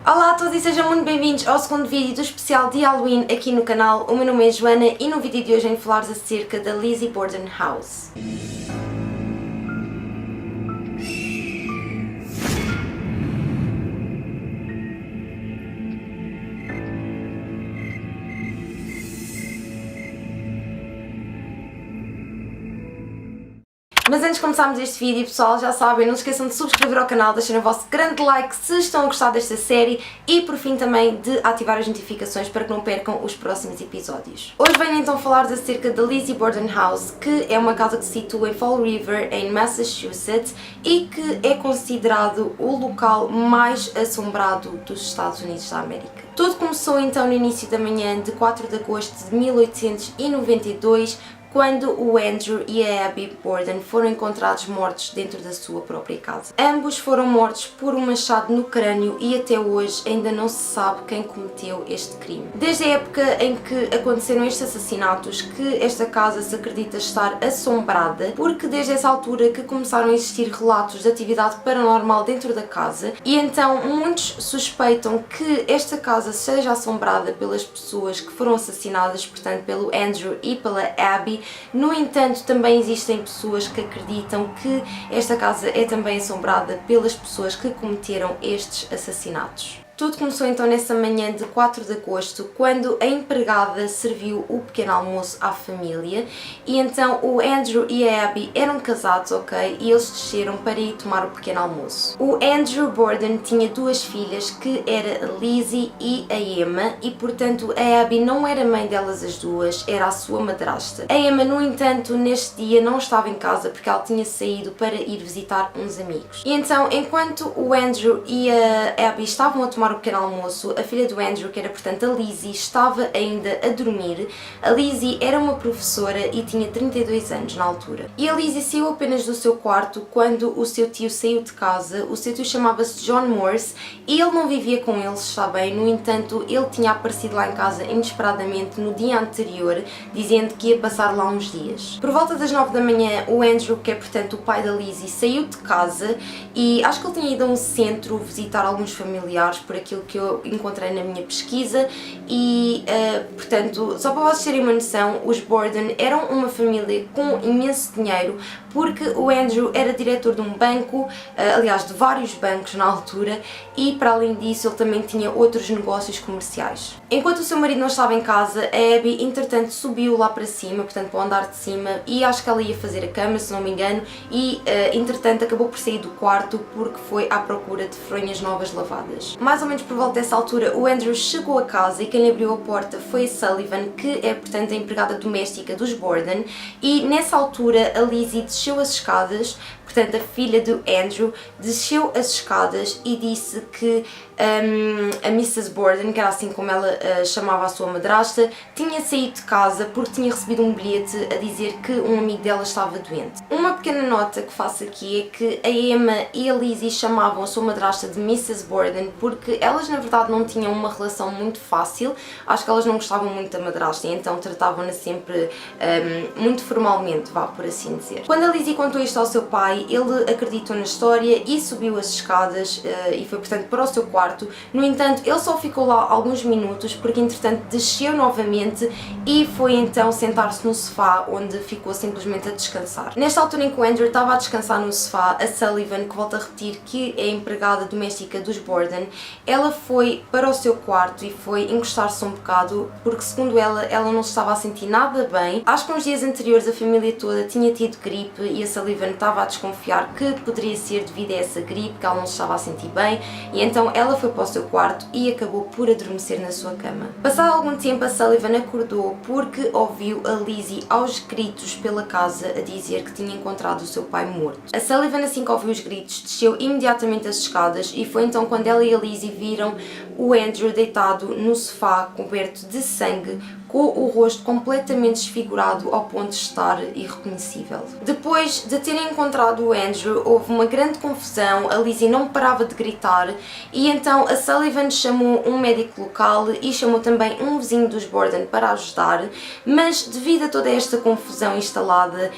Olá a todos e sejam muito bem-vindos ao segundo vídeo do especial de Halloween aqui no canal. O meu nome é Joana e no vídeo de hoje venho falar acerca da Lizzie Borden House. Mas antes de começarmos este vídeo, pessoal, já sabem, não se esqueçam de subscrever ao canal, deixarem o vosso grande like se estão a gostar desta série e, por fim, também de ativar as notificações para que não percam os próximos episódios. Hoje venho então falar acerca da Lizzie Borden House, que é uma casa que se situa em Fall River, em Massachusetts, e que é considerado o local mais assombrado dos Estados Unidos da América. Tudo começou então no início da manhã de 4 de agosto de 1892, quando o Andrew e a Abby Borden foram encontrados mortos dentro da sua própria casa. Ambos foram mortos por um machado no crânio e até hoje ainda não se sabe quem cometeu este crime. Desde a época em que aconteceram estes assassinatos que esta casa se acredita estar assombrada, porque desde essa altura que começaram a existir relatos de atividade paranormal dentro da casa e então muitos suspeitam que esta casa seja assombrada pelas pessoas que foram assassinadas, portanto pelo Andrew e pela Abby. No entanto, também existem pessoas que acreditam que esta casa é também assombrada pelas pessoas que cometeram estes assassinatos. Tudo começou então nessa manhã de 4 de agosto, quando a empregada serviu o pequeno almoço à família e então o Andrew e a Abby eram casados, ok? E eles desceram para ir tomar o pequeno almoço. O Andrew Borden tinha duas filhas, que era a Lizzie e a Emma, e portanto a Abby não era mãe delas as duas, era a sua madrasta. A Emma, no entanto, neste dia não estava em casa porque ela tinha saído para ir visitar uns amigos. E então, enquanto o Andrew e a Abby estavam a tomar o pequeno almoço, a filha do Andrew, que era portanto a Lizzie, estava ainda a dormir. A Lizzie era uma professora e tinha 32 anos na altura. E a Lizzie saiu apenas do seu quarto quando o seu tio saiu de casa. O seu tio chamava-se John Morse e ele não vivia com eles, está bem, no entanto ele tinha aparecido lá em casa inesperadamente no dia anterior, dizendo que ia passar lá uns dias. Por volta das 9 da manhã, o Andrew, que é portanto o pai da Lizzie, saiu de casa e acho que ele tinha ido a um centro visitar alguns familiares, por aquilo que eu encontrei na minha pesquisa e, portanto, só para vocês terem uma noção, os Borden eram uma família com imenso dinheiro, porque o Andrew era diretor de um banco, aliás de vários bancos na altura, e para além disso ele também tinha outros negócios comerciais. Enquanto o seu marido não estava em casa, a Abby entretanto subiu lá para cima, portanto para o andar de cima, e acho que ela ia fazer a cama, se não me engano, e entretanto acabou por sair do quarto porque foi à procura de fronhas novas lavadas. Mais ou menos por volta dessa altura, o Andrew chegou a casa e quem lhe abriu a porta foi a Sullivan, que é portanto a empregada doméstica dos Borden, e nessa altura a Lizzie desceu as escadas, portanto a filha do Andrew desceu as escadas e disse que a Mrs. Borden, que era assim como ela chamava a sua madrasta, tinha saído de casa porque tinha recebido um bilhete a dizer que um amigo dela estava doente. Uma pequena nota que faço aqui é que a Emma e a Lizzie chamavam a sua madrasta de Mrs. Borden porque elas na verdade não tinham uma relação muito fácil, acho que elas não gostavam muito da madrasta e então tratavam-na sempre muito formalmente, vá por assim dizer. Quando a Lizzie contou isto ao seu pai, ele acreditou na história e subiu as escadas e foi portanto para o seu quarto. No entanto, ele só ficou lá alguns minutos porque entretanto desceu novamente e foi então sentar-se no sofá, onde ficou simplesmente a descansar. Nesta altura em que o Andrew estava a descansar no sofá, a Sullivan, que volta a repetir que é a empregada doméstica dos Borden, ela foi para o seu quarto e foi encostar-se um bocado porque segundo ela não estava a sentir nada bem. Acho que uns dias anteriores a família toda tinha tido gripe e a Sullivan estava a desconfiar que poderia ser devido a essa gripe, que ela não se estava a sentir bem, e então ela foi para o seu quarto e acabou por adormecer na sua cama. Passado algum tempo a Sullivan acordou porque ouviu a Lizzie aos gritos pela casa a dizer que tinha encontrado o seu pai morto. A Sullivan, assim que ouviu os gritos, desceu imediatamente as escadas e foi então quando ela e a Lizzie viram o Andrew deitado no sofá coberto de sangue com o rosto completamente desfigurado ao ponto de estar irreconhecível. Depois de terem encontrado o Andrew, houve uma grande confusão, a Lizzie não parava de gritar e então a Sullivan chamou um médico local e chamou também um vizinho dos Borden para ajudar, mas devido a toda esta confusão instalada,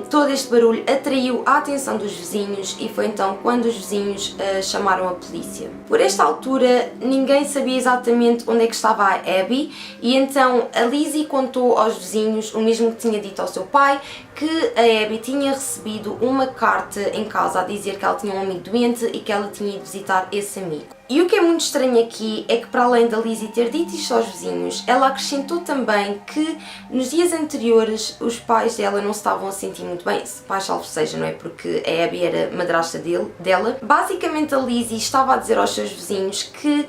todo este barulho atraiu a atenção dos vizinhos e foi então quando os vizinhos chamaram a polícia. Por esta altura ninguém sabia exatamente onde é que estava a Abby e então a Lizzie contou aos vizinhos o mesmo que tinha dito ao seu pai, que a Abby tinha recebido uma carta em casa a dizer que ela tinha um amigo doente e que ela tinha ido visitar esse amigo. E o que é muito estranho aqui é que, para além da Lizzie ter dito isto aos vizinhos, ela acrescentou também que nos dias anteriores os pais dela não se estavam a sentir muito bem, se pais salvo seja, não é? Porque a Abby era madrasta dela. Basicamente a Lizzie estava a dizer aos seus vizinhos que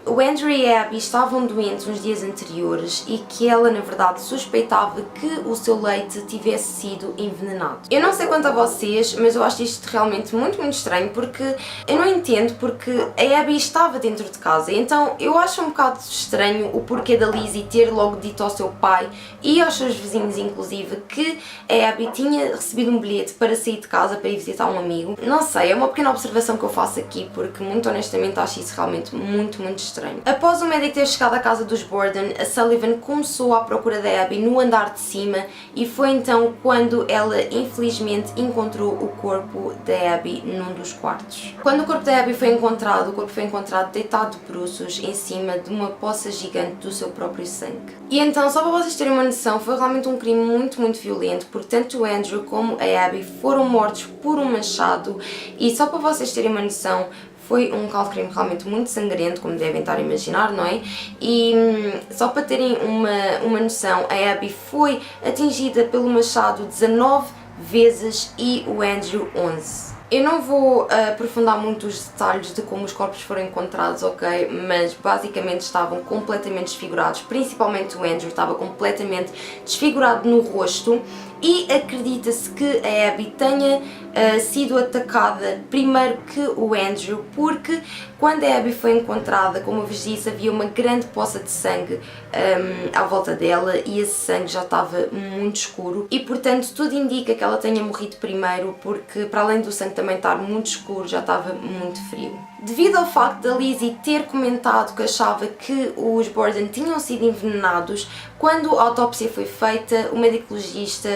o Andrew e a Abby estavam doentes nos dias anteriores e que ela na verdade suspeitava que o seu leite tivesse sido envenenado. Eu não sei quanto a vocês, mas eu acho isto realmente muito estranho, porque eu não entendo porque a Abby estava dentro de casa, então eu acho um bocado estranho o porquê da Lizzie ter logo dito ao seu pai e aos seus vizinhos inclusive que a Abby tinha recebido um bilhete para sair de casa para ir visitar um amigo. Não sei, é uma pequena observação que eu faço aqui porque muito honestamente acho isso realmente muito estranho. Após o médico ter chegado à casa dos Borden, a Sullivan começou à procura da Abby no andar de cima e foi então quando ela infelizmente encontrou o corpo da Abby num dos quartos. Quando o corpo da Abby foi encontrado, o corpo foi encontrado deitado de bruços em cima de uma poça gigante do seu próprio sangue. E então, só para vocês terem uma noção, foi realmente um crime muito violento, porque tanto o Andrew como a Abby foram mortos por um machado e só para vocês terem uma noção, foi um local de crime realmente muito sangrento, como devem estar a imaginar, não é? E só para terem uma noção, a Abby foi atingida pelo machado 19 vezes e o Andrew 11. Eu não vou aprofundar muito os detalhes de como os corpos foram encontrados, ok? Mas basicamente estavam completamente desfigurados, principalmente o Andrew estava completamente desfigurado no rosto e acredita-se que a Abby tenha sido atacada primeiro que o Andrew, porque quando a Abby foi encontrada, como eu vos disse, havia uma grande poça de sangue à volta dela e esse sangue já estava muito escuro e portanto tudo indica que ela tenha morrido primeiro, porque para além do sangue também estar muito escuro, já estava muito frio. Devido ao facto da Lizzie ter comentado que achava que os Borden tinham sido envenenados, quando a autópsia foi feita, o médico legista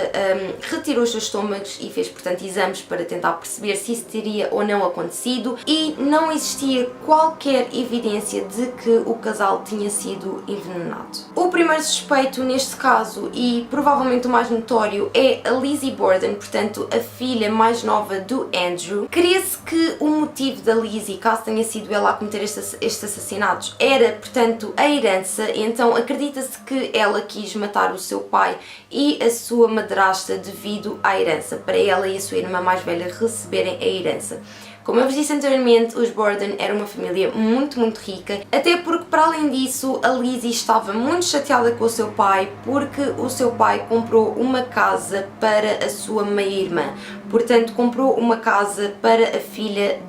retirou os seus estômagos e fez, portanto, exames para tentar perceber se isso teria ou não acontecido e não existia qualquer evidência de que o casal tinha sido envenenado. O primeiro suspeito neste caso, e provavelmente o mais notório, é a Lizzie Borden, portanto, a filha mais nova do Andrew. Cria-se que o motivo da Lizzie, caso tenha sido ela a cometer estes assassinatos, era, portanto, a herança, e então acredita-se que ela quis matar o seu pai e a sua madrasta devido à herança, para ela e a sua irmã mais velha receberem a herança. Como eu vos disse anteriormente, os Borden eram uma família muito rica, até porque para além disso a Lizzie estava muito chateada com o seu pai porque o seu pai comprou uma casa para a sua meia-irmã, portanto comprou uma casa para a filha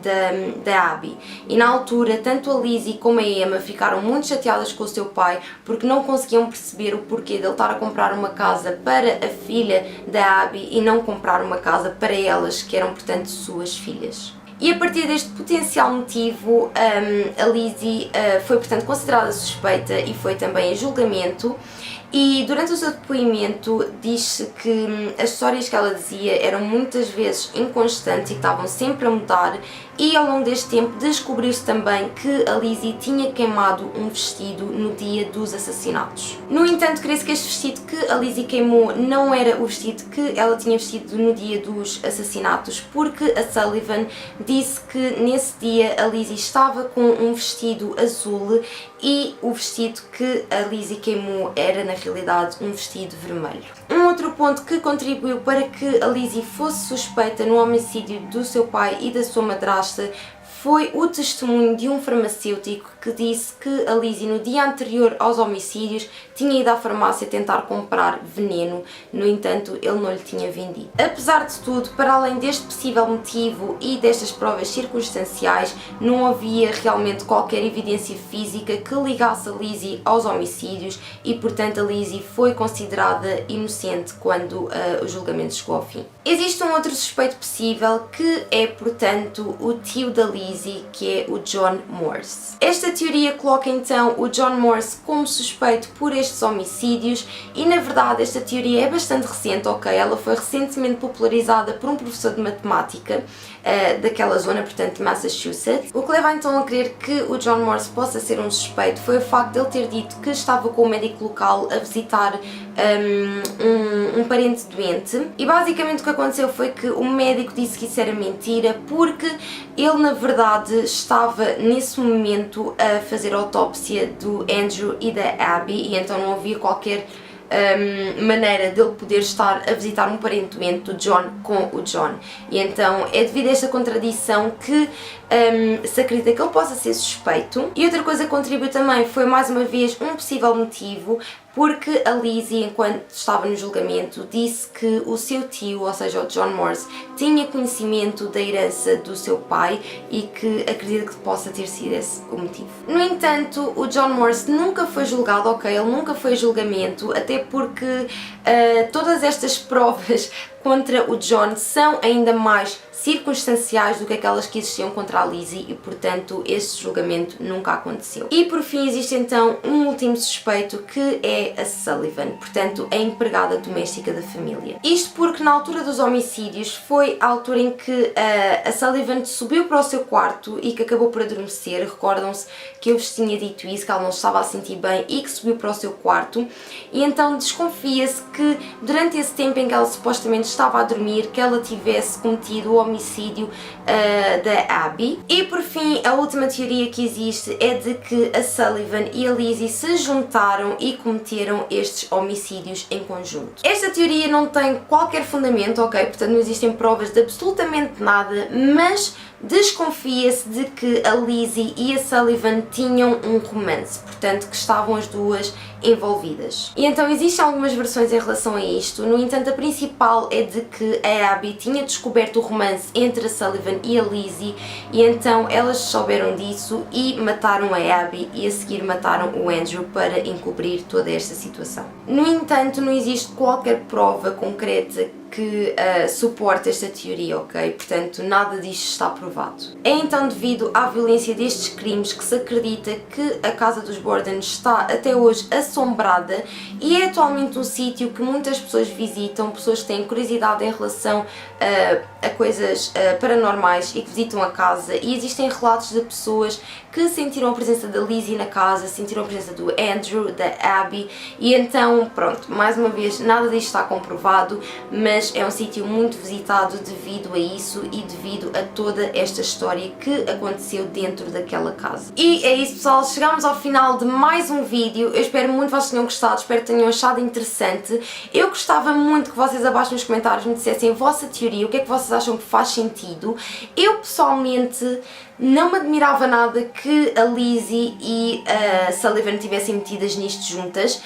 da Abby e na altura tanto a Lizzie como a Emma ficaram muito chateadas com o seu pai porque não conseguiam perceber o porquê dele estar a comprar uma casa para a filha da Abby e não comprar uma casa para elas, que eram portanto suas filhas. E a partir deste potencial motivo, a Lizzie foi portanto considerada suspeita e foi também a julgamento. E durante o seu depoimento diz-se que as histórias que ela dizia eram muitas vezes inconstantes e que estavam sempre a mudar, e ao longo deste tempo descobriu-se também que a Lizzie tinha queimado um vestido no dia dos assassinatos. No entanto, crê-se que este vestido que a Lizzie queimou não era o vestido que ela tinha vestido no dia dos assassinatos, porque a Sullivan disse que nesse dia a Lizzie estava com um vestido azul e o vestido que a Lizzie queimou era na realidade um vestido vermelho. Um outro ponto que contribuiu para que a Lizzie fosse suspeita no homicídio do seu pai e da sua madrasta foi o testemunho de um farmacêutico que disse que a Lizzie, no dia anterior aos homicídios, tinha ido à farmácia tentar comprar veneno, no entanto ele não lhe tinha vendido. Apesar de tudo, para além deste possível motivo e destas provas circunstanciais, não havia realmente qualquer evidência física que ligasse a Lizzie aos homicídios e, portanto, a Lizzie foi considerada inocente quando o julgamento chegou ao fim. Existe um outro suspeito possível que é, portanto, o tio da Lizzie, que é o John Morse. Esta teoria coloca então o John Morse como suspeito por estes homicídios e, na verdade, esta teoria é bastante recente, ok? Ela foi recentemente popularizada por um professor de matemática daquela zona, portanto, de Massachusetts. O que leva então a crer que o John Morse possa ser um suspeito foi o facto de ele ter dito que estava com o médico local a visitar um parente doente e basicamente o que aconteceu foi que o médico disse que isso era mentira porque ele na verdade estava nesse momento a fazer a autópsia do Andrew e da Abby e então não havia qualquer maneira dele poder estar a visitar um parente doente do John com o John. E então é devido a esta contradição que se acredita que ele possa ser suspeito. E outra coisa que contribuiu também foi mais uma vez um possível motivo porque a Lizzie, enquanto estava no julgamento, disse que o seu tio, ou seja, o John Morse, tinha conhecimento da herança do seu pai e que acredita que possa ter sido esse o motivo. No entanto, o John Morse nunca foi julgado, ok? Ele nunca foi a julgamento, até porque todas estas provas contra o John são ainda mais circunstanciais do que aquelas que existiam contra a Lizzie e, portanto, esse julgamento nunca aconteceu. E, por fim, existe então um último suspeito que é a Sullivan, portanto, a empregada doméstica da família. Isto porque na altura dos homicídios foi a altura em que a Sullivan subiu para o seu quarto e que acabou por adormecer. Recordam-se que eu vos tinha dito isso, que ela não estava a sentir bem e que subiu para o seu quarto e então desconfia-se que durante esse tempo em que ela supostamente estava a dormir, que ela tivesse cometido o homicídio da Abby. E por fim, a última teoria que existe é de que a Sullivan e a Lizzie se juntaram e cometeram estes homicídios em conjunto. Esta teoria não tem qualquer fundamento, ok? Portanto, não existem provas de absolutamente nada, mas desconfia-se de que a Lizzie e a Sullivan tinham um romance, portanto que estavam as duas envolvidas. E então existem algumas versões em relação a isto, no entanto a principal é de que a Abby tinha descoberto o romance entre a Sullivan e a Lizzie e então elas souberam disso e mataram a Abby e a seguir mataram o Andrew para encobrir toda esta situação. No entanto, não existe qualquer prova concreta que suporta esta teoria, ok? Portanto, nada disto está provado. É então devido à violência destes crimes que se acredita que a casa dos Borden está até hoje assombrada e é atualmente um sítio que muitas pessoas visitam, pessoas que têm curiosidade em relação a coisas paranormais e que visitam a casa, e existem relatos de pessoas que sentiram a presença da Lizzie na casa, sentiram a presença do Andrew, da Abby, e então, pronto, mais uma vez, nada disto está comprovado, mas é um sítio muito visitado devido a isso e devido a toda esta história que aconteceu dentro daquela casa. E é isso, pessoal, chegamos ao final de mais um vídeo. Eu espero muito que vocês tenham gostado, espero que tenham achado interessante. Eu gostava muito que vocês abaixo nos comentários me dissessem a vossa teoria, o que é que vocês acham que faz sentido. Eu pessoalmente não me admirava nada que a Lizzie e a Sullivan tivessem metidas nisto juntas.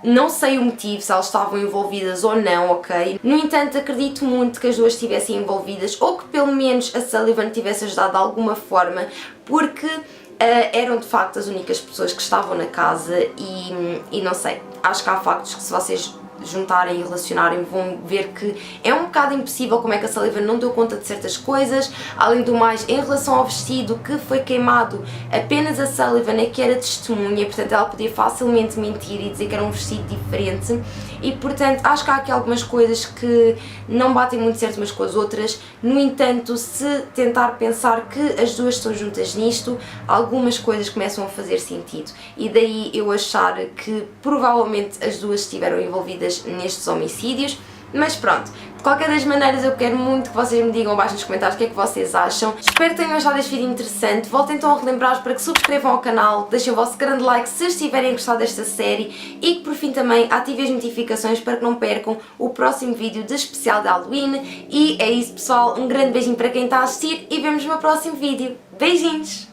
Não sei o motivo, se elas estavam envolvidas ou não, ok? No entanto, acredito muito que as duas estivessem envolvidas ou que pelo menos a Sullivan tivesse ajudado de alguma forma, porque eram de facto as únicas pessoas que estavam na casa e não sei, acho que há factos que se vocês juntarem e relacionarem vão ver que é um bocado impossível como é que a Sullivan não deu conta de certas coisas. Além do mais, em relação ao vestido que foi queimado, apenas a Sullivan é que era testemunha, portanto ela podia facilmente mentir e dizer que era um vestido diferente e portanto acho que há aqui algumas coisas que não batem muito certo umas com as outras. No entanto, se tentar pensar que as duas estão juntas nisto, algumas coisas começam a fazer sentido e daí eu achar que provavelmente as duas estiveram envolvidas nestes homicídios, mas pronto, de qualquer das maneiras eu quero muito que vocês me digam abaixo nos comentários o que é que vocês acham. Espero que tenham achado este vídeo interessante, voltem então a relembrar-vos para que subscrevam ao canal, deixem o vosso grande like se estiverem gostado desta série e que por fim também ativem as notificações para que não percam o próximo vídeo de especial de Halloween. E é isso, pessoal, um grande beijinho para quem está a assistir e vemos no meu próximo vídeo. Beijinhos!